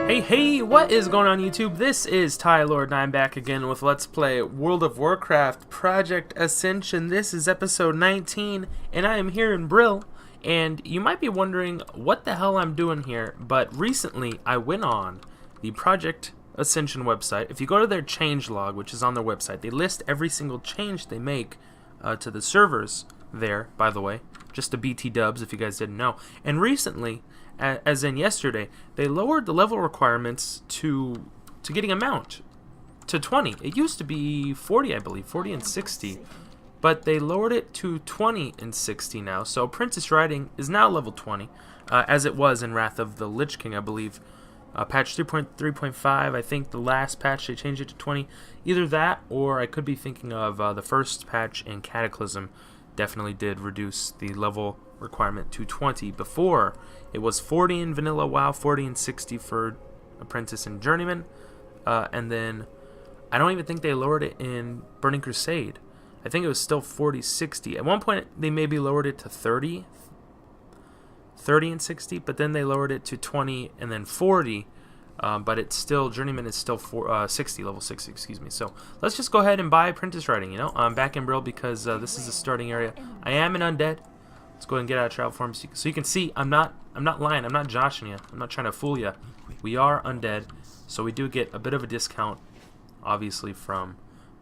Hey, what is going on YouTube? This is Tyler and I'm back again with Let's Play World of Warcraft Project Ascension. This is episode 19 and I am here in Brill. And you might be wondering what the hell I'm doing here, but recently I went on the Project Ascension website. If you go to their changelog, which is on their website, they list every single change they make to the servers there, by the way. Just to BT dubs if you guys didn't know. And recently, as in yesterday, they lowered the level requirements to getting a mount to 20. It used to be 40, I believe, 40 and 60. But they lowered it to 20 and 60 now. So Apprentice Riding is now level 20, as it was in Wrath of the Lich King, I believe. Patch 3.3.5, I think the last patch they changed it to 20. Either that, or I could be thinking of the first patch in Cataclysm definitely did reduce the level requirement to 20. Before, it was 40 in Vanilla WoW, 40 and 60 for Apprentice and Journeyman. And then, I don't even think they lowered it in Burning Crusade. I think it was still 40-60. At one point, they maybe lowered it to 30 and 60, but then they lowered it to 20 and then 40. But it's still, Journeyman is still 60, level 60, excuse me. So let's just go ahead and buy Apprentice Riding, you know. I'm back in Brill because this is the starting area. I am an undead. Let's go ahead and get out of travel form so you can see I'm not lying. I'm not joshing you. I'm not trying to fool you. We are undead, so we do get a bit of a discount, obviously, from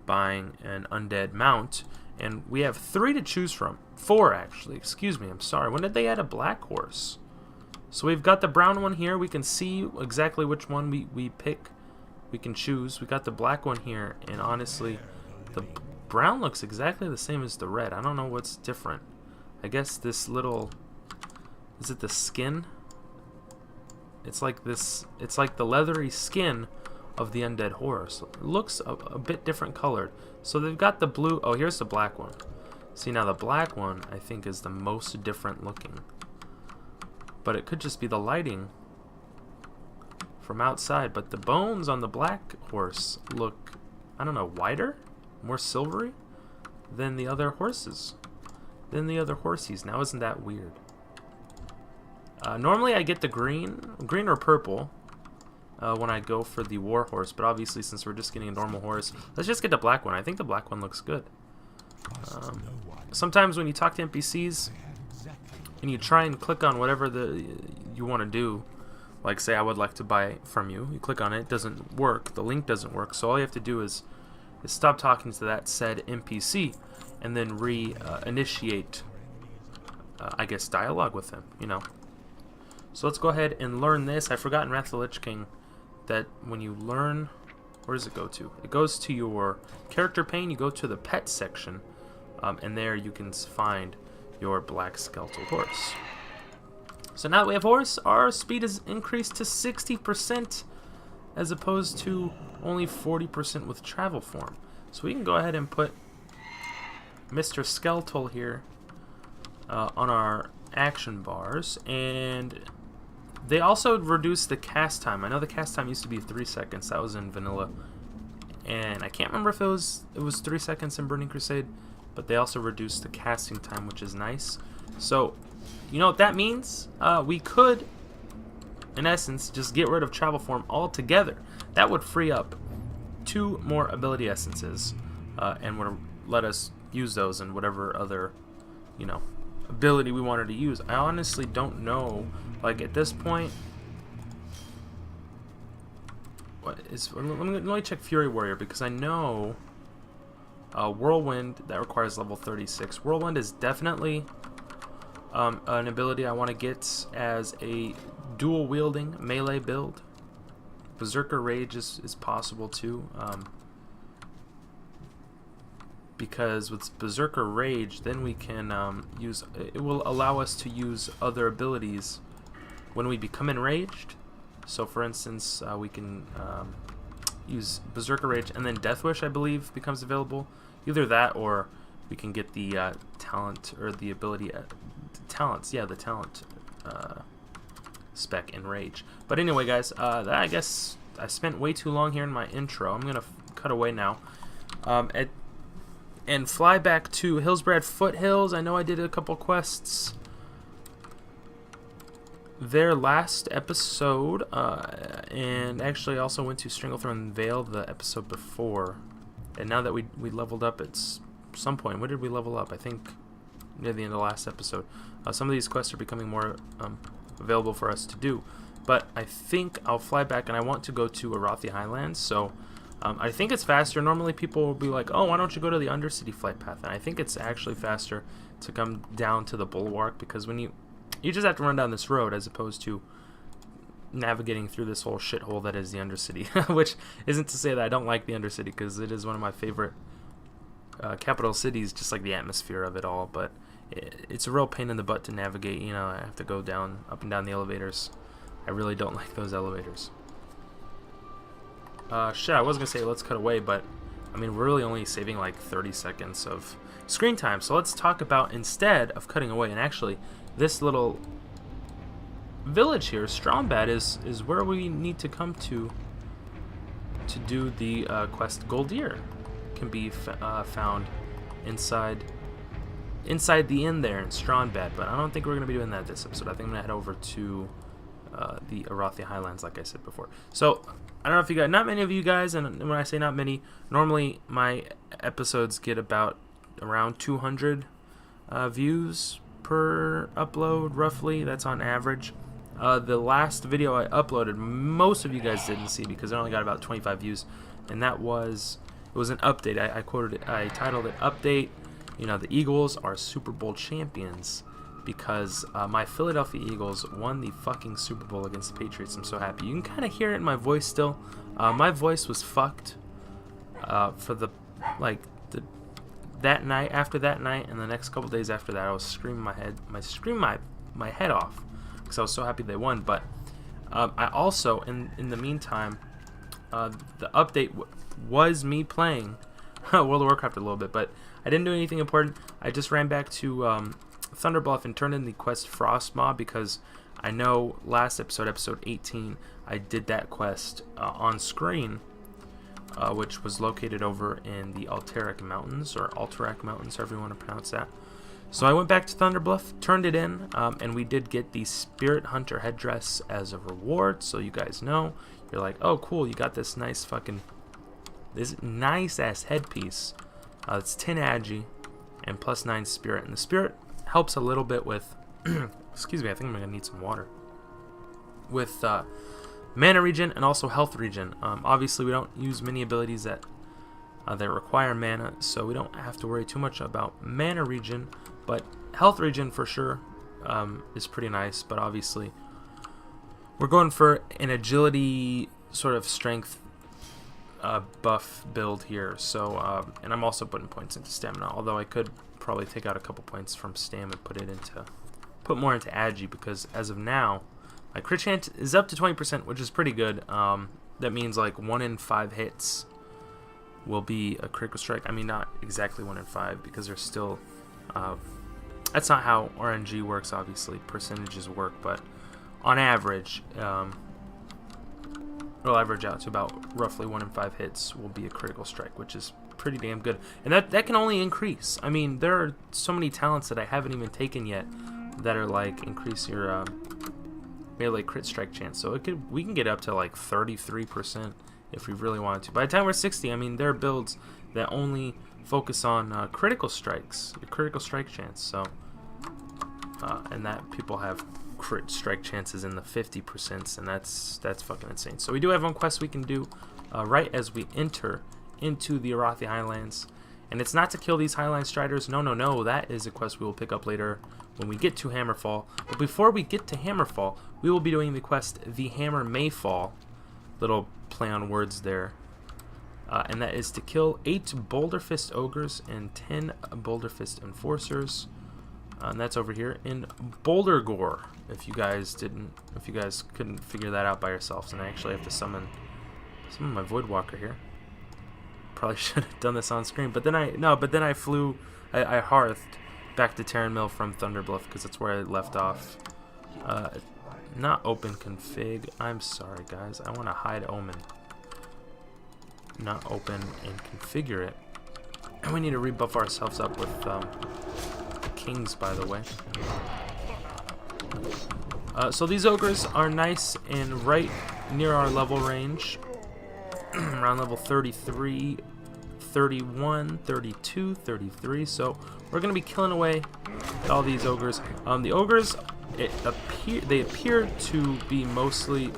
buying an undead mount. And we have 3 to choose from. 4, actually. Excuse me. I'm sorry. When did they add a black horse? So we've got the brown one here. We can see exactly which one we pick. We can choose. We got the black one here. And honestly, the brown looks exactly the same as the red. I don't know what's different. I guess this little... Is it the skin? It's like this... It's like the leathery skin of the undead horse. It looks a bit different colored. So they've got the blue... Oh, here's the black one. See, now the black one, I think, is the most different looking. But it could just be the lighting from outside. But the bones on the black horse look, I don't know, whiter? More silvery than the other horses. Now, isn't that weird? Normally I get the green or purple when I go for the war horse. But obviously, since we're just getting a normal horse, let's just get the black one. I think the black one looks good. Sometimes when you talk to NPCs, and you try and click on whatever you want to do, like say I would like to buy from you, you click on it, it doesn't work, the link doesn't work, so all you have to do is stop talking to that said NPC and then initiate I guess dialogue with him, you know. So let's go ahead and learn this. I forgot in Wrath of the Lich King that when you learn, where does it go to? It goes to your character pane, you go to the pet section, and there you can find your black skeletal horse. So now that we have horse, our speed is increased to 60% as opposed to only 40% with travel form. So we can go ahead and put Mr. Skeletal here on our action bars, and they also reduced the cast time. I know the cast time used to be 3 seconds. That was in Vanilla, and I can't remember if it was 3 seconds in Burning Crusade. But they also reduced the casting time, which is nice. So, you know what that means? We could, in essence, just get rid of travel form altogether. That would free up 2 more ability essences, and would let us use those in whatever other, you know, ability we wanted to use. I honestly don't know. Like at this point, what is? Let me check Fury Warrior, because I know. Whirlwind, that requires level 36. Whirlwind is definitely an ability I want to get as a dual wielding melee build. Berserker Rage is possible too, because with Berserker Rage then we can it will allow us to use other abilities when we become enraged. So for instance, we can use Berserker Rage, and then Death Wish, I believe, becomes available. Either that, or we can get the talent, or the ability, talents, yeah, the talent spec in Rage. But anyway, guys, I guess I spent way too long here in my intro. I'm going to cut away now. And fly back to Hillsbrad Foothills. I know I did a couple quests their last episode, and actually also went to Stranglethorn Vale the episode before. And now that we leveled up at some point, when did we level up? I think near the end of the last episode. Some of these quests are becoming more available for us to do. But I think I'll fly back, and I want to go to Arathi Highlands, so I think it's faster. Normally people will be like, oh, why don't you go to the Undercity flight path? And I think it's actually faster to come down to the Bulwark, because when you just have to run down this road as opposed to navigating through this whole shithole that is the Undercity. Which isn't to say that I don't like the Undercity, because it is one of my favorite capital cities, just like the atmosphere of it all. But it's a real pain in the butt to navigate. You know, I have to go up and down the elevators. I really don't like those elevators. Shit, I was gonna say let's cut away, but I mean, we're really only saving like 30 seconds of screen time. So let's talk about, instead of cutting away, and actually this little village here, Strombat, is where we need to come to do the quest. Goldir can be found inside the inn there in Strombat, but I don't think we're gonna be doing that this episode. I think I'm gonna head over to the Arathi Highlands, like I said before. So I don't know if you guys, not many of you guys, and when I say not many, normally my episodes get about around 200 views per upload, roughly. That's on average. The last video I uploaded, most of you guys didn't see because it only got about 25 views, and it was an update. I titled it "Update." You know, the Eagles are Super Bowl champions, because my Philadelphia Eagles won the fucking Super Bowl against the Patriots. I'm so happy. You can kind of hear it in my voice still. My voice was fucked for that night, after that night, and the next couple days after that. I was screaming my head off because I was so happy they won. But I also, in the meantime, the update was me playing World of Warcraft a little bit, but I didn't do anything important. I just ran back to Thunderbluff and turned in the quest Frost Mob, because I know last episode, episode 18, I did that quest on screen, which was located over in the Alterac Mountains, or Alterac Mountains, however you want to pronounce that. So I went back to Thunderbluff, turned it in, and we did get the Spirit Hunter headdress as a reward. So you guys know, you're like, oh cool, you got this nice ass headpiece. It's 10 agi and plus 9 spirit, and the spirit helps a little bit with excuse me, I think I'm gonna need some water, with mana regen and also health regen. Obviously we don't use many abilities that require mana, so we don't have to worry too much about mana regen, but health regen for sure is pretty nice. But obviously we're going for an agility sort of strength buff build here, so and I'm also putting points into stamina, although I could probably take out a couple points from stam and put more into agi, because as of now my crit chance is up to 20%, which is pretty good. That means like 1 in 5 hits will be a critical strike. I mean, not exactly 1 in 5, because there's still that's not how RNG works. Obviously percentages work, but on average it'll average out to about roughly 1 in 5 hits will be a critical strike, which is pretty damn good. And that can only increase. I mean, there are so many talents that I haven't even taken yet that are like increase your melee crit strike chance. So we can get up to like 33% if we really wanted to. By the time we're 60, I mean, there are builds that only focus on critical strikes, your critical strike chance. So and that people have crit strike chances in the 50%, and that's fucking insane. So we do have one quest we can do right as we enter into the Arathi Highlands, and it's not to kill these Highland Striders. No, that is a quest we will pick up later when we get to Hammerfall. But before we get to Hammerfall, we will be doing the quest The Hammer May Fall, little play on words there, and that is to kill 8 Boulderfist ogres and 10 Boulderfist enforcers. And that's over here in Bouldergore. If you guys couldn't figure that out by yourselves, and I actually have to summon my Voidwalker here. Probably should have done this on screen, but then I hearthed back to Terran Mill from Thunderbluff, because that's where I left off. Not open config. I'm sorry, guys. I want to hide Omen. Not open and configure it. And we need to rebuff ourselves up with the Kings, by the way. So these ogres are nice and right near our level range. Around level 33, 31, 32, 33. So we're going to be killing away at all these ogres. The ogres, they appear to be mostly...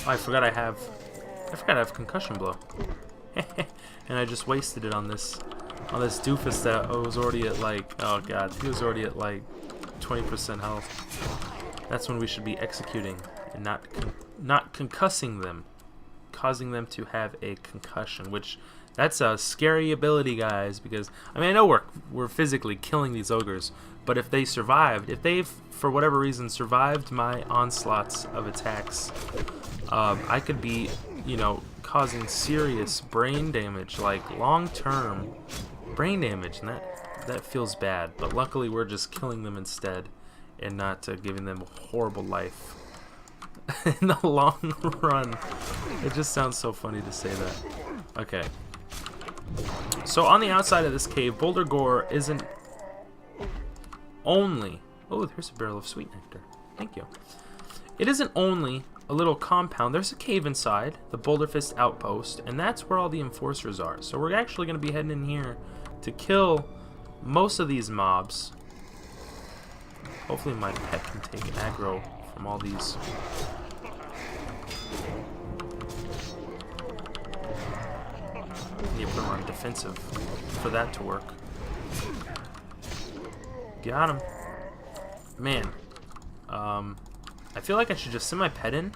Oh, I forgot I have concussion blow. And I just wasted it on this doofus that was already at like, oh god, he was already at like 20% health. That's when we should be executing and not concussing them, causing them to have a concussion, which that's a scary ability, guys, because I mean, I know we're physically killing these ogres, but if they survived, if they've for whatever reason survived my onslaughts of attacks, I could be, you know, causing serious brain damage, like long-term brain damage, and that feels bad. But luckily, we're just killing them instead, and not giving them a horrible life in the long run. It just sounds so funny to say that. Okay. So on the outside of this cave, Boulder Gore isn't only... Oh, there's a barrel of sweet nectar. Thank you. It isn't only a little compound. There's a cave inside, the Boulderfist outpost, and that's where all the enforcers are. So we're actually going to be heading in here to kill most of these mobs. Hopefully my pet can take aggro from all these. Need to put them on defensive for that to work. Got him. Man. I feel like I should just send my pet in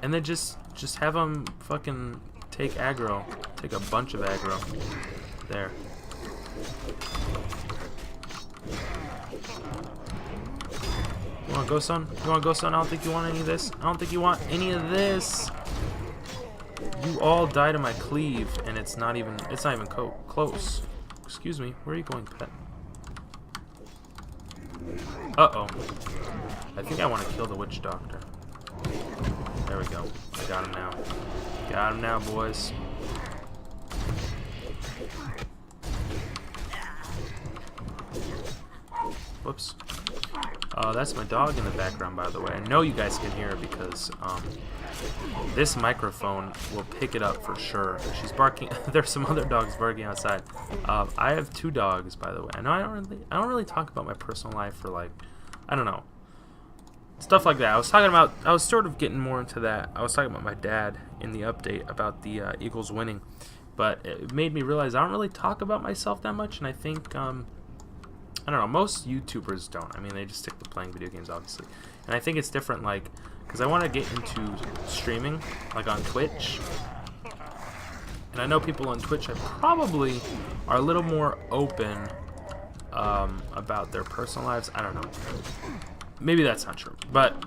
and then just have him fucking take aggro. Take a bunch of aggro. There. You wanna go, son? You wanna go, son? I don't think you want any of this. I don't think you want any of this. You all die to my cleave, and it's not even close. Excuse me. Where are you going, pet? Uh-oh. I think I want to kill the witch doctor. There we go. I got him now. Got him now, boys. Whoops. That's my dog in the background, by the way. I know you guys can hear her because this microphone will pick it up for sure. She's barking. There's some other dogs barking outside. I have 2 dogs, by the way. I know I don't really talk about my personal life for, like, I don't know, stuff like that. I was sort of getting more into that. I was talking about my dad in the update about the Eagles winning, but it made me realize I don't really talk about myself that much, and I think I don't know, most YouTubers don't. I mean, they just stick to playing video games, obviously. And I think it's different, like, because I want to get into streaming, like on Twitch. And I know people on Twitch probably are a little more open about their personal lives. I don't know. Maybe that's not true. But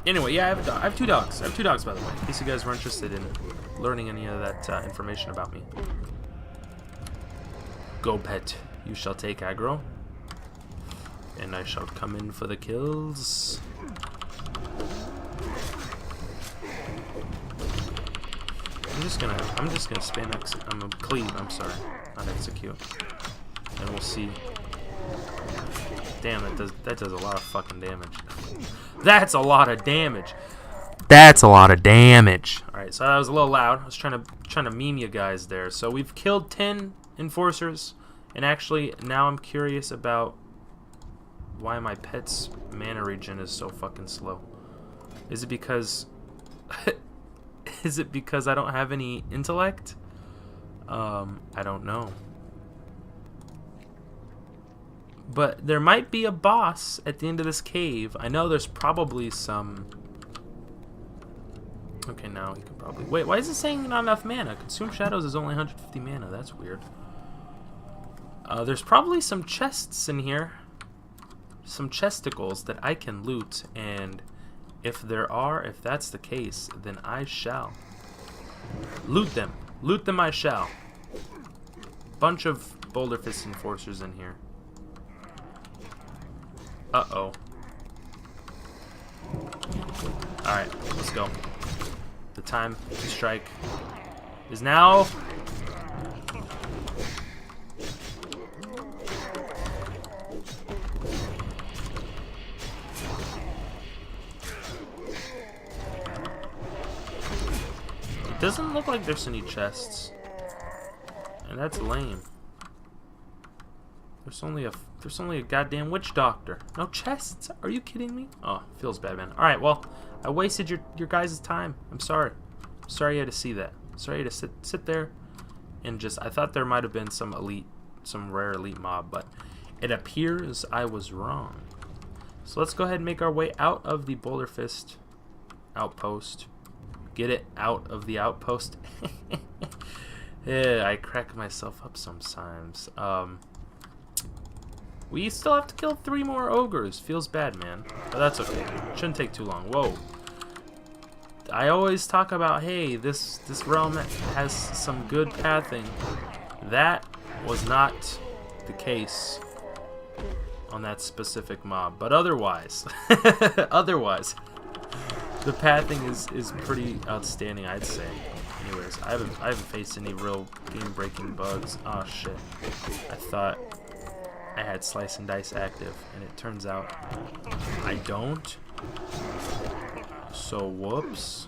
anyway, yeah, I have 2 dogs. I have 2 dogs, by the way, in case you guys were interested in learning any of that information about me. Go, pet. You shall take aggro, and I shall come in for the kills. I'm just gonna spam cleave. I'm sorry, not execute, and we'll see. Damn, that does a lot of fucking damage. That's a lot of damage. That's a lot of damage. All right, so that was a little loud. I was trying to meme you guys there. So we've killed 10 enforcers. And actually, now I'm curious about why my pet's mana regen is so fucking slow. Is it because I don't have any intellect? I don't know. But there might be a boss at the end of this cave. I know there's probably some... Okay, now he can probably... Wait, why is it saying not enough mana? Consume Shadows is only 150 mana. That's weird. There's probably some chests in here, some chesticles that I can loot, and if that's the case, then I shall loot them. Loot them I shall. Bunch of Boulderfist enforcers in here. Uh-oh. Alright, let's go. The time to strike is now. doesn't look like there's any chests. And that's lame. There's only a goddamn witch doctor. No chests? Are you kidding me? Oh, feels bad, man. Alright, well, I wasted your guys' time. I'm sorry. I'm sorry you had to see that. Sorry you had to sit there and just, I thought there might have been some rare elite mob, but it appears I was wrong. So let's go ahead and make our way out of the Boulderfist outpost. Get it out of the outpost. Yeah, I crack myself up sometimes. We still have to kill 3 more ogres. Feels bad, man. But that's okay. Shouldn't take too long. Whoa. I always talk about, hey, this realm has some good pathing. That was not the case on that specific mob. But otherwise, otherwise, the pathing is pretty outstanding, I'd say. Anyways, I haven't faced any real game-breaking bugs. Oh shit! I thought I had slice and dice active, and it turns out I don't. So whoops.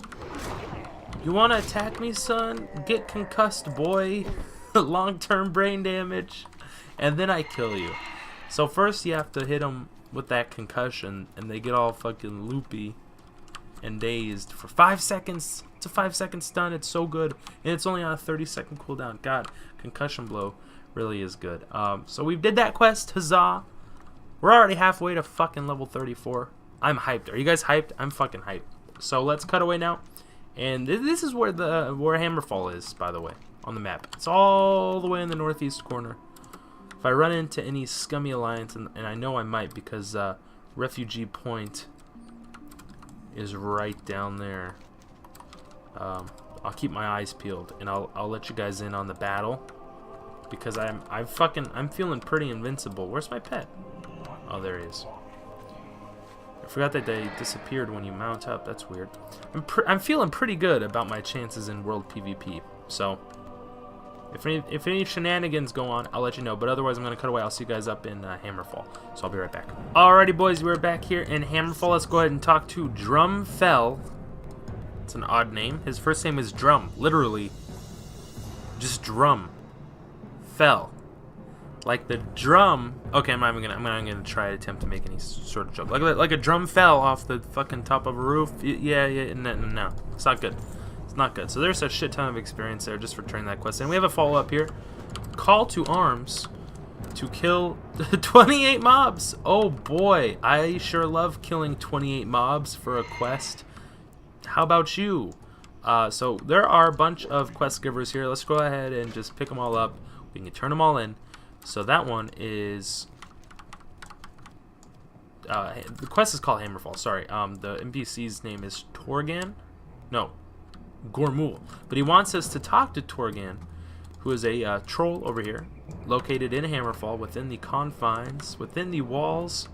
You wanna attack me, son? Get concussed, boy. Long-term brain damage, and then I kill you. So first you have to hit them with that concussion, and they get all fucking loopy and dazed for 5 seconds. It's a 5-second stun. It's so good, and it's only on a 30-second cooldown. God, concussion blow really is good. So we did that quest. Huzzah! We're already halfway to fucking level 34. I'm hyped. Are you guys hyped? I'm fucking hyped. So let's cut away now, and this is where Hammerfall is, by the way, on the map. It's all the way in the northeast corner. If I run into any scummy alliance, and I know I might because Refugee Point is right down there. I'll keep my eyes peeled, and I'll let you guys in on the battle because I'm feeling pretty invincible. Where's my pet? Oh, there he is. I forgot that they disappeared when you mount up. That's weird. I'm feeling pretty good about my chances in world PvP. So if any shenanigans go on, I'll let you know. But otherwise, I'm gonna cut away. I'll see you guys up in Hammerfall. So I'll be right back. Alrighty, boys, we're back here in Hammerfall. Let's go ahead and talk to Drumfell. It's an odd name. His first name is Drum, literally, just drum. Fell, like the drum. Okay, I'm not gonna try to attempt to make any sort of joke. Like a drum fell off the fucking top of a roof. Yeah. No, it's not good. It's not good. So there's a shit ton of experience there just for turning that quest. And we have a follow up here. Call to arms to kill 28 mobs. Oh boy, I sure love killing 28 mobs for a quest. How about you? So there are a bunch of quest givers here. Let's go ahead and just pick them all up. We can turn them all in. So that one is the quest is called Hammerfall. Sorry. The NPC's name is Torgan. No, Gormul. But he wants us to talk to Torgan, who is a troll over here, located in Hammerfall, within the confines, within the walls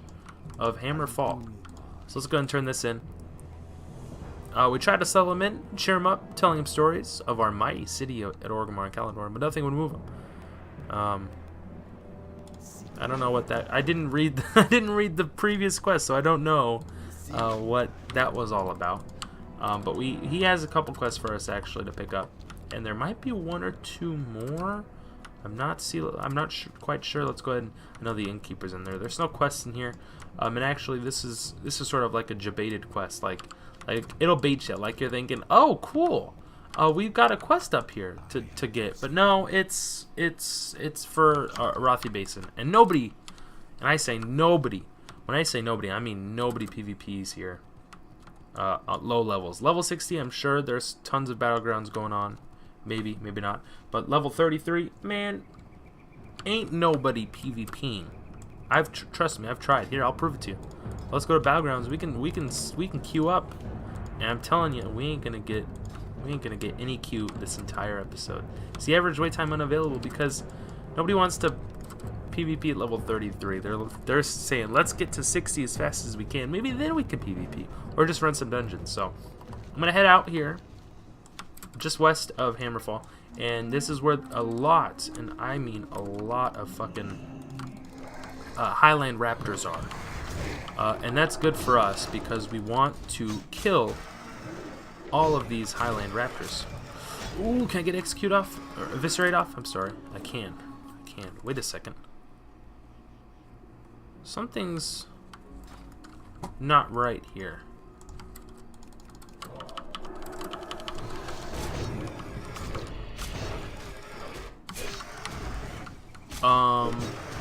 of Hammerfall. So let's go ahead and turn this in. We tried to settle him in, cheer him up, telling him stories of our mighty city at Orgrimmar and Kalador, but nothing would move him. I don't know what that. I didn't read the previous quest, so I don't know what that was all about. But he has a couple quests for us actually to pick up, and there might be 1 or 2 more. I'm not quite sure. Let's go ahead and, I know the innkeeper's in there. There's no quests in here, and actually this is sort of like a debated quest, like it'll bait you, like you're thinking, oh cool, we've got a quest up here to get, but no, it's for Arathi Basin, and nobody, and I say nobody, when I say nobody, I mean nobody PvPs here. At low levels, level 60, I'm sure there's tons of battlegrounds going on, maybe not, but level 33, man, ain't nobody PvPing. Trust me, I've tried. Here, I'll prove it to you. Let's go to battlegrounds. We can queue up, and I'm telling you, we ain't gonna get any queue this entire episode. It's the average wait time unavailable because nobody wants to PvP at level 33. They're saying let's get to 60 as fast as we can. Maybe then we can PvP or just run some dungeons. So I'm gonna head out here, just west of Hammerfall, and this is where a lot, and I mean a lot of fucking Highland raptors are, and that's good for us because we want to kill all of these Highland raptors. Ooh, can I get execute off? Or eviscerate off? I'm sorry. I can. I can. Wait a second. Something's not right here.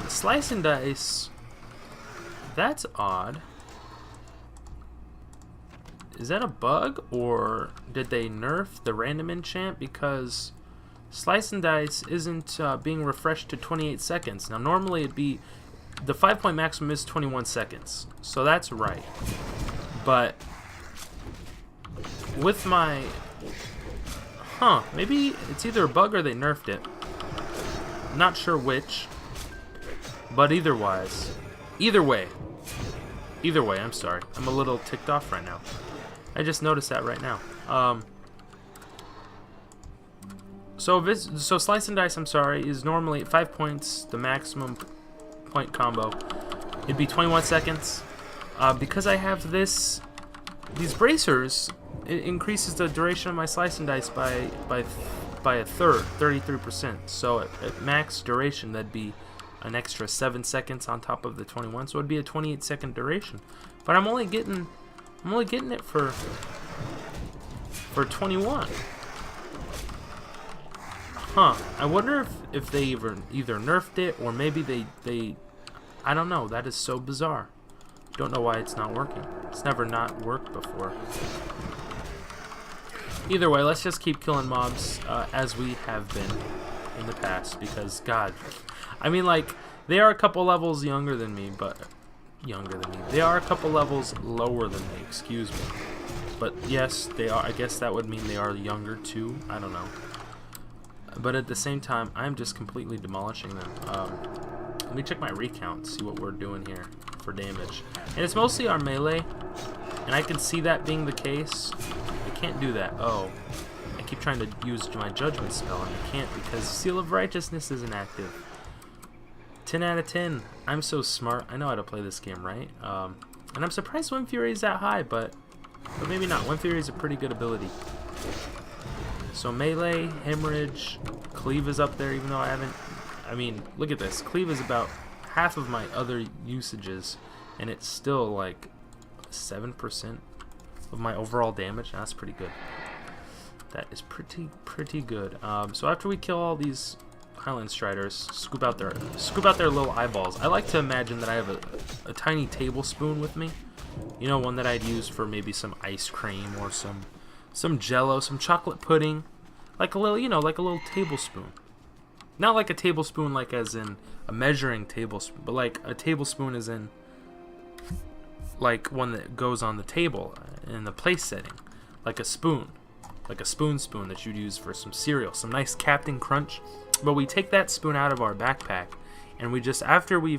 Slice and dice. That's odd. Is that a bug, or did they nerf the random enchant? Because Slice and Dice isn't being refreshed to 28 seconds. Now, normally it'd be the 5-point maximum is 21 seconds, so that's right. But with my maybe it's either a bug or they nerfed it. Not sure which, but either way, I'm sorry. I'm a little ticked off right now. I just noticed that right now. So Slice and Dice, I'm sorry, is normally at 5 points, the maximum point combo. It'd be 21 seconds. Because I have these bracers, it increases the duration of my Slice and Dice by a third, 33%. So at max duration, that'd be an extra 7 seconds on top of the 21. So it'd be a 28-second duration. But I'm only getting it for 21. I wonder if they either nerfed it, or maybe they I don't know. That is so bizarre. Don't know why it's not working. It's never not worked before. Either way, let's just keep killing mobs as we have been in the past, because God, I mean, like, they are a couple levels younger than me, but they are a couple levels lower than me, excuse me. But yes, they are. I guess that would mean they are younger too. I don't know. But at the same time, I'm just completely demolishing them. Let me check my recount, see what we're doing here for damage. And it's mostly our melee, and I can see that being the case. I can't do that. Oh, I keep trying to use my judgment spell, and I can't because Seal of Righteousness isn't active. 10 out of 10. I'm so smart. I know how to play this game, right? And I'm surprised Wind Fury is that high, but maybe not. Wind Fury is a pretty good ability. So melee, hemorrhage, cleave is up there, even though I haven't. I mean, look at this. Cleave is about half of my other usages, and it's still like 7% of my overall damage. That's pretty good. That is pretty good. So after we kill all these Highland Striders, scoop out their little eyeballs. I like to imagine that I have a tiny tablespoon with me. You know, one that I'd use for maybe some ice cream or some jello, some chocolate pudding, like a little, you know, like a little tablespoon. Not like a tablespoon like as in a measuring tablespoon, but like a tablespoon as in like one that goes on the table in the place setting, like a spoon. Like a spoon that you'd use for some cereal, some nice Captain Crunch. But we take that spoon out of our backpack, and we just, after we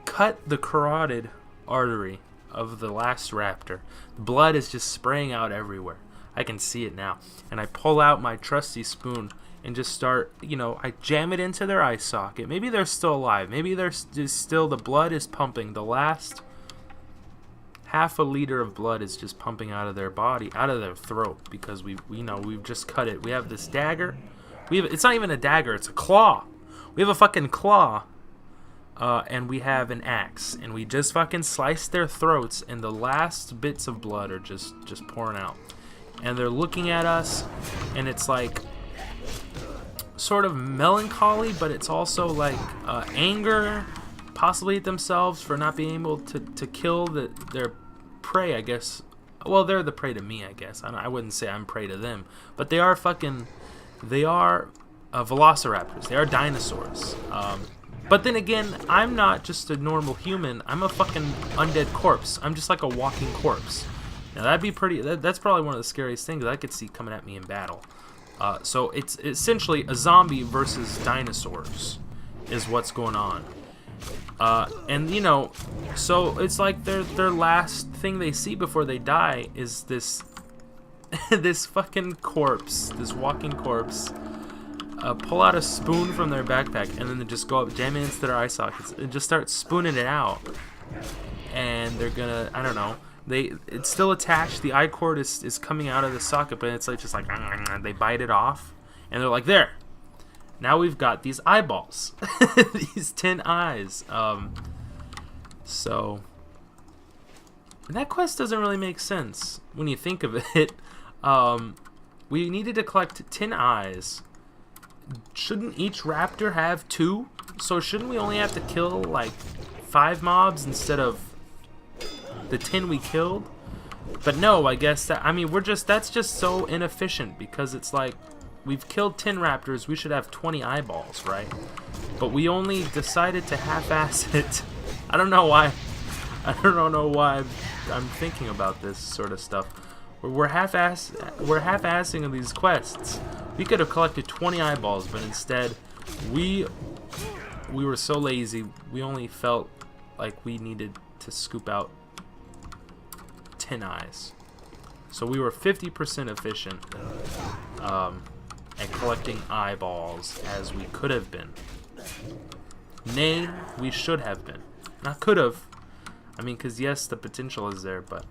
cut the carotid artery of the last raptor, blood is just spraying out everywhere. I can see it now. And I pull out my trusty spoon and just start, you know, I jam it into their eye socket. Maybe they're still alive. Maybe they're just still, the blood is pumping. The last half a liter of blood is just pumping out of their body, out of their throat, because we know we've just cut it. We have this dagger. It's not even a dagger, it's a claw. We have a fucking claw, and we have an axe, and we just fucking slice their throats, and the last bits of blood are just pouring out. And they're looking at us, and it's like sort of melancholy, but it's also like anger, possibly at themselves for not being able to kill their prey, I guess. Well, they're the prey to me, I guess. I wouldn't say I'm prey to them, but they are velociraptors. They are dinosaurs. But then again, I'm not just a normal human. I'm a fucking undead corpse. I'm just like a walking corpse. Now that'd be pretty. That's probably one of the scariest things that I could see coming at me in battle. So it's essentially a zombie versus dinosaurs, is what's going on. And you know, so it's like their last thing they see before they die is this this fucking corpse, this walking corpse. Pull out a spoon from their backpack, and then they just go up, jam it into their eye sockets, and just start spooning it out. And they're gonna, I don't know, It's still attached. The eye cord is coming out of the socket, but it's like just like they bite it off, and they're like, there. Now we've got these eyeballs, these 10 eyes. So and that quest doesn't really make sense when you think of it. We needed to collect 10 eyes. Shouldn't each raptor have 2? So shouldn't we only have to kill like 5 mobs instead of the 10 we killed? But no, I guess that, I mean, that's just so inefficient, because it's like we've killed 10 raptors, we should have 20 eyeballs, right? But we only decided to half-ass it. I don't know why. I don't know why I'm thinking about this sort of stuff. We're half-assing these quests. We could have collected 20 eyeballs, but instead we were so lazy. We only felt like we needed to scoop out 10 eyes. So we were 50% efficient at collecting eyeballs as we could have been. Nay, we should have been. Not could have. I mean, because yes, the potential is there, but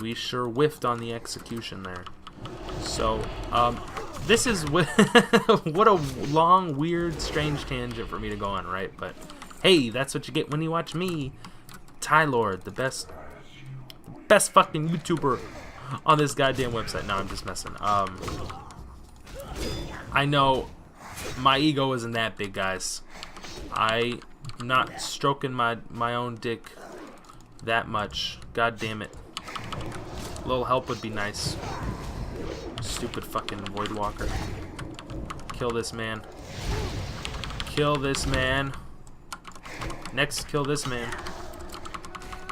we sure whiffed on the execution there. So, this is what a long, weird, strange tangent for me to go on, right? But hey, that's what you get when you watch me, Tylord, the best fucking YouTuber on this goddamn website. No, I'm just messing. I know my ego isn't that big, guys. I'm not stroking my own dick that much. God damn it. A little help would be nice. Stupid fucking Void Walker. Kill this man. Kill this man. Next, kill this man.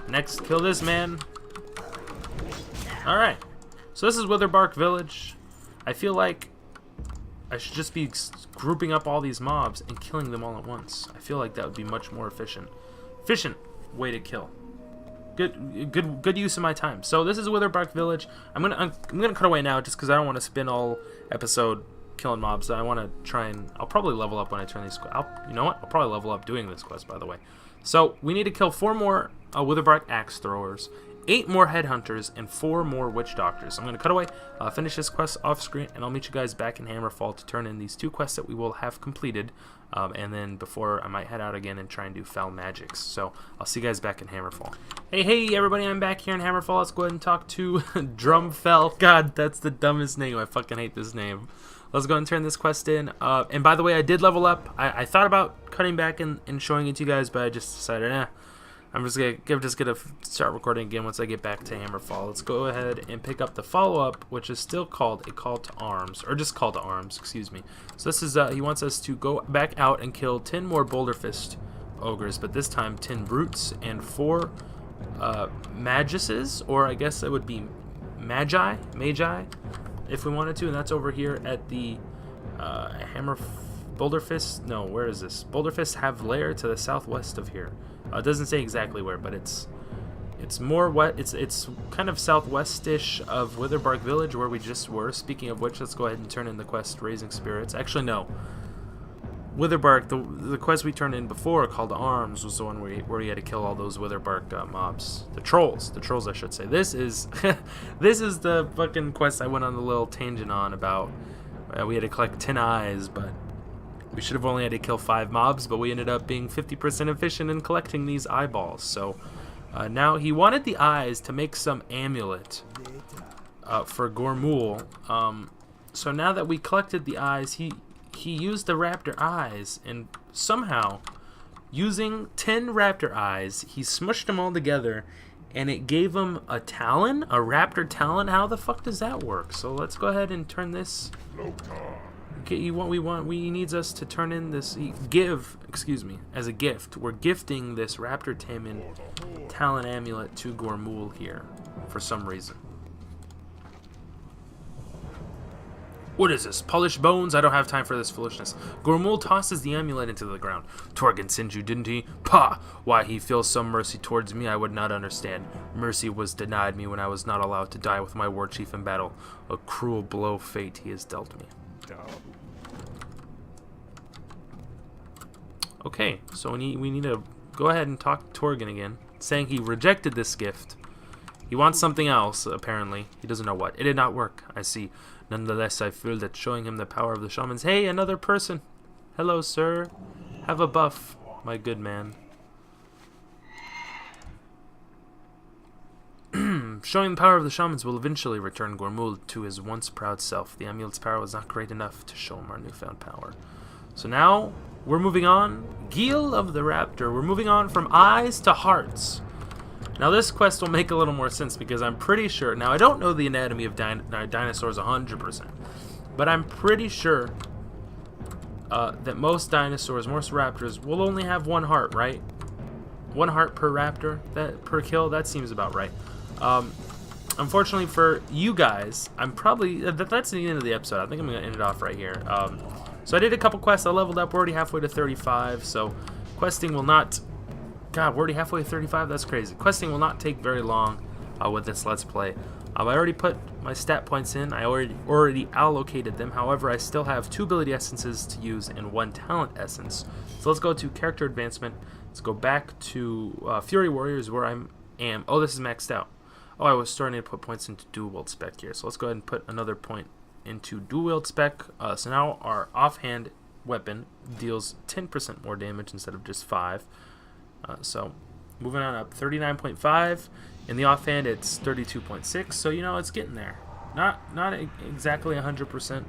Next, kill this man. Alright. So this is Witherbark Village. I feel like I should just be grouping up all these mobs and killing them all at once. I feel like that would be much more efficient. Efficient way to kill. Good use of my time. So this is Witherbark Village. I'm gonna cut away now just because I don't want to spend all episode killing mobs. I want to try and I'll probably level up when I turn these. You know what? I'll probably level up doing this quest, by the way. So we need to kill 4 more Witherbark axe throwers, 8 more headhunters, and 4 more witch doctors. I'm gonna cut away, finish this quest off screen, and I'll meet you guys back in Hammerfall to turn in these 2 quests that we will have completed. And then before I might head out again and try and do Fell Magics. So I'll see you guys back in Hammerfall. Hey everybody, I'm back here in Hammerfall. Let's go ahead and talk to Drumfell. God, that's the dumbest name. I fucking hate this name. Let's go and turn this quest in. And by the way, I did level up. I thought about cutting back and showing it to you guys, but I just decided, I'm just gonna start recording again once I get back to Hammerfall. Let's go ahead and pick up the follow-up, which is still called a Call to Arms, or just Call to Arms, excuse me. So this is he wants us to go back out and kill 10 more Boulderfist ogres, but this time 10 brutes and 4 maguses, or I guess it would be magi, if we wanted to, and that's over here at the Boulderfist. No, where is this? Boulderfist have lair to the southwest of here. It doesn't say exactly where, but it's more it's kind of southwestish of Witherbark Village, where we just were. Speaking of which, let's go ahead and turn in the quest Raising Spirits. Actually, no. Witherbark, the quest we turned in before, called Arms, was the one where we had to kill all those Witherbark mobs. The trolls, I should say. This is this is the fucking quest I went on the little tangent on about. We had to collect 10 eyes, but we should have only had to kill 5 mobs, but we ended up being 50% efficient in collecting these eyeballs. So now he wanted the eyes to make some amulet for Gormul. So now that we collected the eyes, he used the raptor eyes, and somehow, using 10 raptor eyes, he smushed them all together, and it gave him a talon, a raptor talon. How the fuck does that work? So let's go ahead and turn this. We needs us to turn in this as a gift. We're gifting this raptor talon amulet to Gormul here for some reason. What is this? Polished bones? I don't have time for this foolishness. Gormul tosses the amulet into the ground. Torgon sent you, didn't he? Pah! Why he feels some mercy towards me, I would not understand. Mercy was denied me when I was not allowed to die with my war chief in battle. A cruel blow fate he has dealt me. Okay, so we need to go ahead and talk to Torgon again, saying he rejected this gift, He wants something else, apparently. He doesn't know what. It did not work, I see. Nonetheless, I feel that showing him the power of the shamans... Hey, another person! Hello, sir. Have a buff, my good man. Showing the power of the shamans will eventually return Gormul to his once proud self. The amulet's power was not great enough to show him our newfound power. So now, we're moving on. Gil of the Raptor. We're moving on from eyes to hearts. Now this quest will make a little more sense because I'm pretty sure... Now, I don't know the anatomy of dinosaurs 100%. But I'm pretty sure that most dinosaurs, most raptors, will only have one heart, right? One heart per raptor, per kill. That seems about right. Unfortunately for you guys, I'm probably... That's the end of the episode. I think I'm going to end it off right here. So I did a couple quests. I leveled up. We're already halfway to 35. So questing will not... God, we're already halfway to 35? That's crazy. Questing will not take very long with this Let's Play. I already put my stat points in. I already allocated them. However, I still have 2 ability essences to use and 1 talent essence. So let's go to character advancement. Let's go back to Fury Warriors where I am. Oh, this is maxed out. Oh, I was starting to put points into dual wield spec here. So let's go ahead and put another point into dual wield spec. So now our offhand weapon deals 10% more damage instead of just 5. So moving on up, 39.5. In the offhand, it's 32.6. So you know it's getting there. Not exactly 100%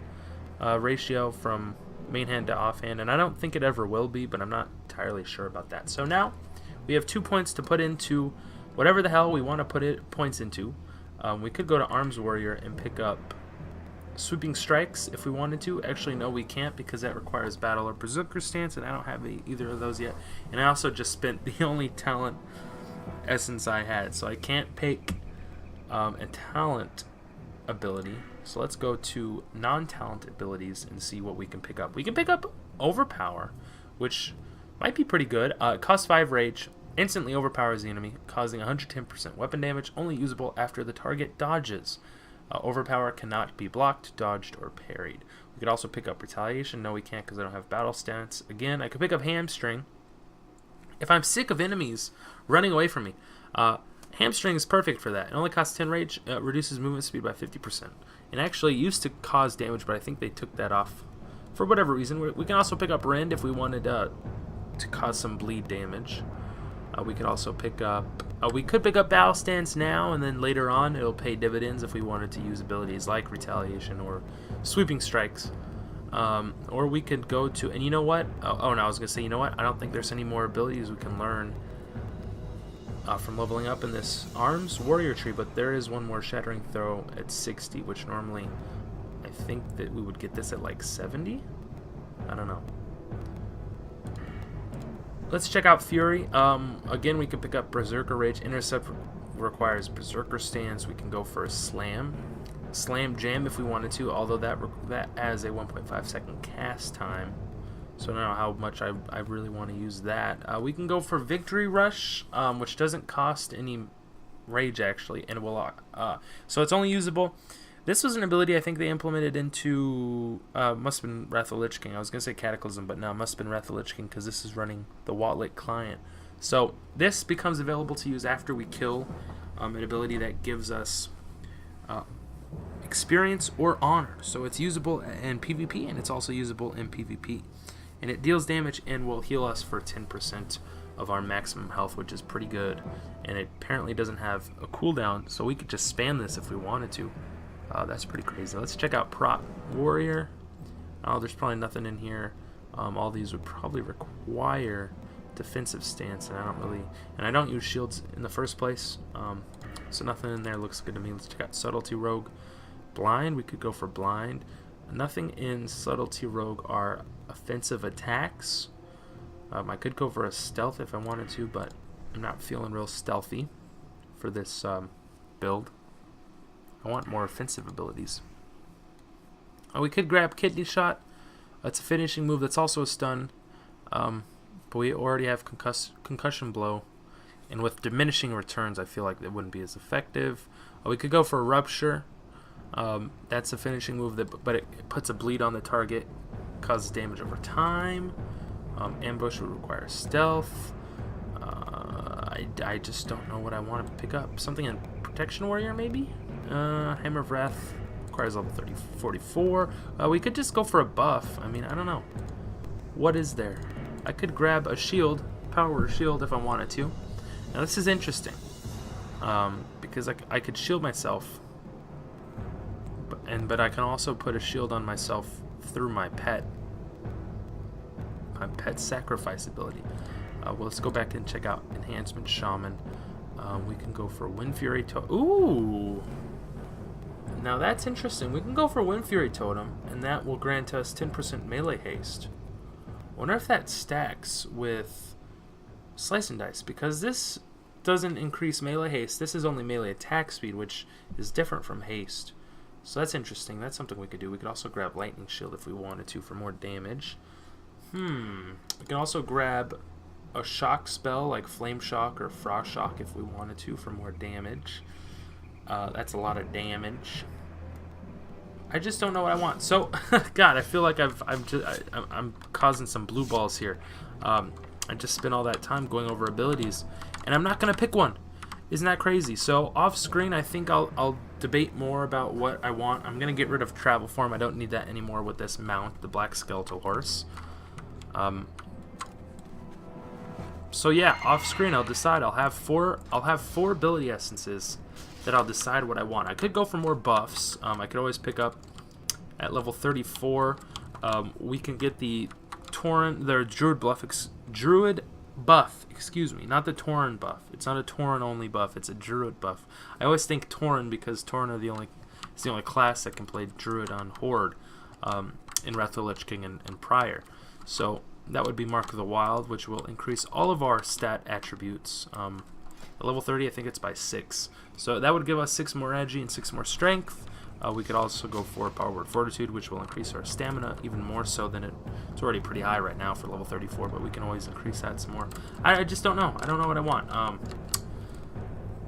ratio from main hand to offhand, and I don't think it ever will be, but I'm not entirely sure about that. So now we have 2 points to put into whatever the hell we want to put points into. We could go to Arms Warrior and pick up Sweeping Strikes if we wanted to. Actually, no, we can't because that requires Battle or Berserker Stance, and I don't have either of those yet. And I also just spent the only talent essence I had, so I can't pick a talent ability. So let's go to non-talent abilities and see what we can pick up. We can pick up Overpower, which might be pretty good. It costs 5 rage, instantly overpowers the enemy, causing 110% weapon damage, only usable after the target dodges. Overpower cannot be blocked, dodged, or parried. We could also pick up Retaliation. No, we can't because I don't have Battle Stance. Again, I could pick up Hamstring. If I'm sick of enemies running away from me, Hamstring is perfect for that. It only costs 10 rage, reduces movement speed by 50%. And actually used to cause damage, but I think they took that off for whatever reason. We can also pick up Rend if we wanted to cause some bleed damage. We could also pick up... we could pick up Battle Stance now, and then later on it'll pay dividends if we wanted to use abilities like Retaliation or Sweeping Strikes. Or we could go to... And you know what? Oh, no, I was going to say, you know what? I don't think there's any more abilities we can learn from leveling up in this Arms Warrior tree, but there is one more Shattering Throw at 60, which normally I think that we would get this at like 70? I don't know. Let's check out Fury. Again, we can pick up Berserker Rage. Intercept requires Berserker Stance. We can go for a Slam Jam if we wanted to, although that has a 1.5 second cast time. So I don't know how much I really want to use that. We can go for Victory Rush, which doesn't cost any rage actually, and will so it's only usable. This was an ability I think they implemented into, must have been Wrath of the Lich King. I was going to say Cataclysm, but no, it must have been Wrath of the Lich King because this is running the Watlit client. So this becomes available to use after we kill an ability that gives us experience or honor. So it's usable in PvP and it's also usable in PvP. And it deals damage and will heal us for 10% of our maximum health, which is pretty good. And it apparently doesn't have a cooldown, so we could just spam this if we wanted to. That's pretty crazy. Let's check out Prot Warrior. Oh, there's probably nothing in here. All these would probably require defensive stance, and I don't use shields in the first place. So nothing in there looks good to me. Let's check out Subtlety Rogue. Blind, we could go for Blind. Nothing in Subtlety Rogue are offensive attacks. I could go for a Stealth if I wanted to, but I'm not feeling real stealthy for this build. I want more offensive abilities. We could grab Kidney Shot. It's a finishing move that's also a stun. But we already have Concussion Blow. And with diminishing returns, I feel like it wouldn't be as effective. We could go for Rupture. That's a finishing move, but it puts a bleed on the target. Causes damage over time. Ambush would require Stealth. I just don't know what I want to pick up. Something in Protection Warrior, maybe? Hammer of Wrath requires level 44. We could just go for a buff. I mean, I don't know. What is there? I could grab a shield, power shield, if I wanted to. Now, this is interesting. Because I could shield myself. But I can also put a shield on myself through my pet. My pet sacrifice ability. Well, let's go back and check out Enhancement Shaman. We can go for Wind Fury Totem. Ooh! Now that's interesting. We can go for Wind Fury Totem, and that will grant us 10% melee haste. Wonder if that stacks with Slice and Dice, because this doesn't increase melee haste. This is only melee attack speed, which is different from haste. So that's interesting. That's something we could do. We could also grab Lightning Shield if we wanted to for more damage. We can also grab a shock spell like Flame Shock or Frost Shock if we wanted to for more damage. That's a lot of damage. I just don't know what I want. So, God, I feel like I'm causing some blue balls here. I just spent all that time going over abilities, and I'm not gonna pick one. Isn't that crazy? So off screen, I think I'll debate more about what I want. I'm gonna get rid of Travel Form. I don't need that anymore with this mount, the Black Skeletal Horse. So yeah, off screen I'll decide. I'll have four ability essences that I'll decide what I want. I could go for more buffs. I could always pick up at level 34. We can get the Druid buff, excuse me, not the Tauren buff. It's not a Tauren only buff, it's a Druid buff. I always think Tauren because Tauren are the only class that can play Druid on Horde in Wrath of the Lich King and prior. So that would be Mark of the Wild, which will increase all of our stat attributes. At level 30, I think it's by 6. So that would give us 6 more edgy and 6 more strength. We could also go for Power Word Fortitude, which will increase our stamina even more so than it's already pretty high right now for level 34, but we can always increase that some more. I just don't know. I don't know what I want.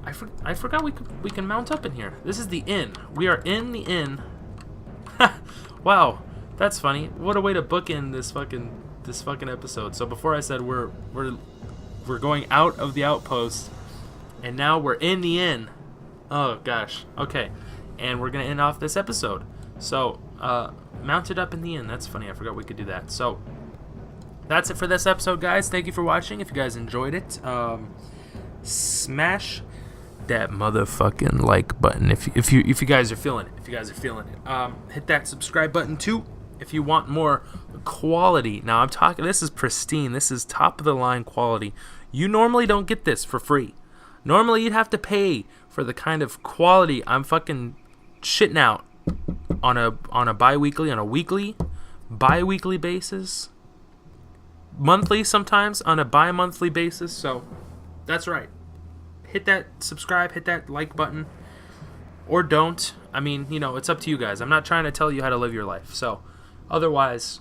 I forgot we can mount up in here. This is the inn. We are in the inn. Wow, that's funny. What a way to bookend this fucking episode. So before I said we're going out of the outpost, and now we're in the inn. Oh gosh. Okay. And we're going to end off this episode. So, mounted up in the inn. That's funny. I forgot we could do that. So, that's it for this episode, guys. Thank you for watching. If you guys enjoyed it, smash that motherfucking like button if you guys are feeling it. Hit that subscribe button too if you want more quality. Now, I'm talking, this is pristine. This is top of the line quality. You normally don't get this for free. Normally, you'd have to pay for the kind of quality I'm fucking shitting out on a bi-weekly, on a weekly, bi-weekly basis, monthly sometimes, on a bi-monthly basis. So that's right. Hit that subscribe, hit that like button, or don't. I mean, you know, it's up to you guys. I'm not trying to tell you how to live your life. So otherwise,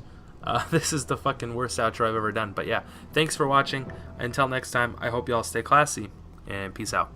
this is the fucking worst outro I've ever done. But yeah, thanks for watching. Until next time, I hope y'all stay classy, and peace out.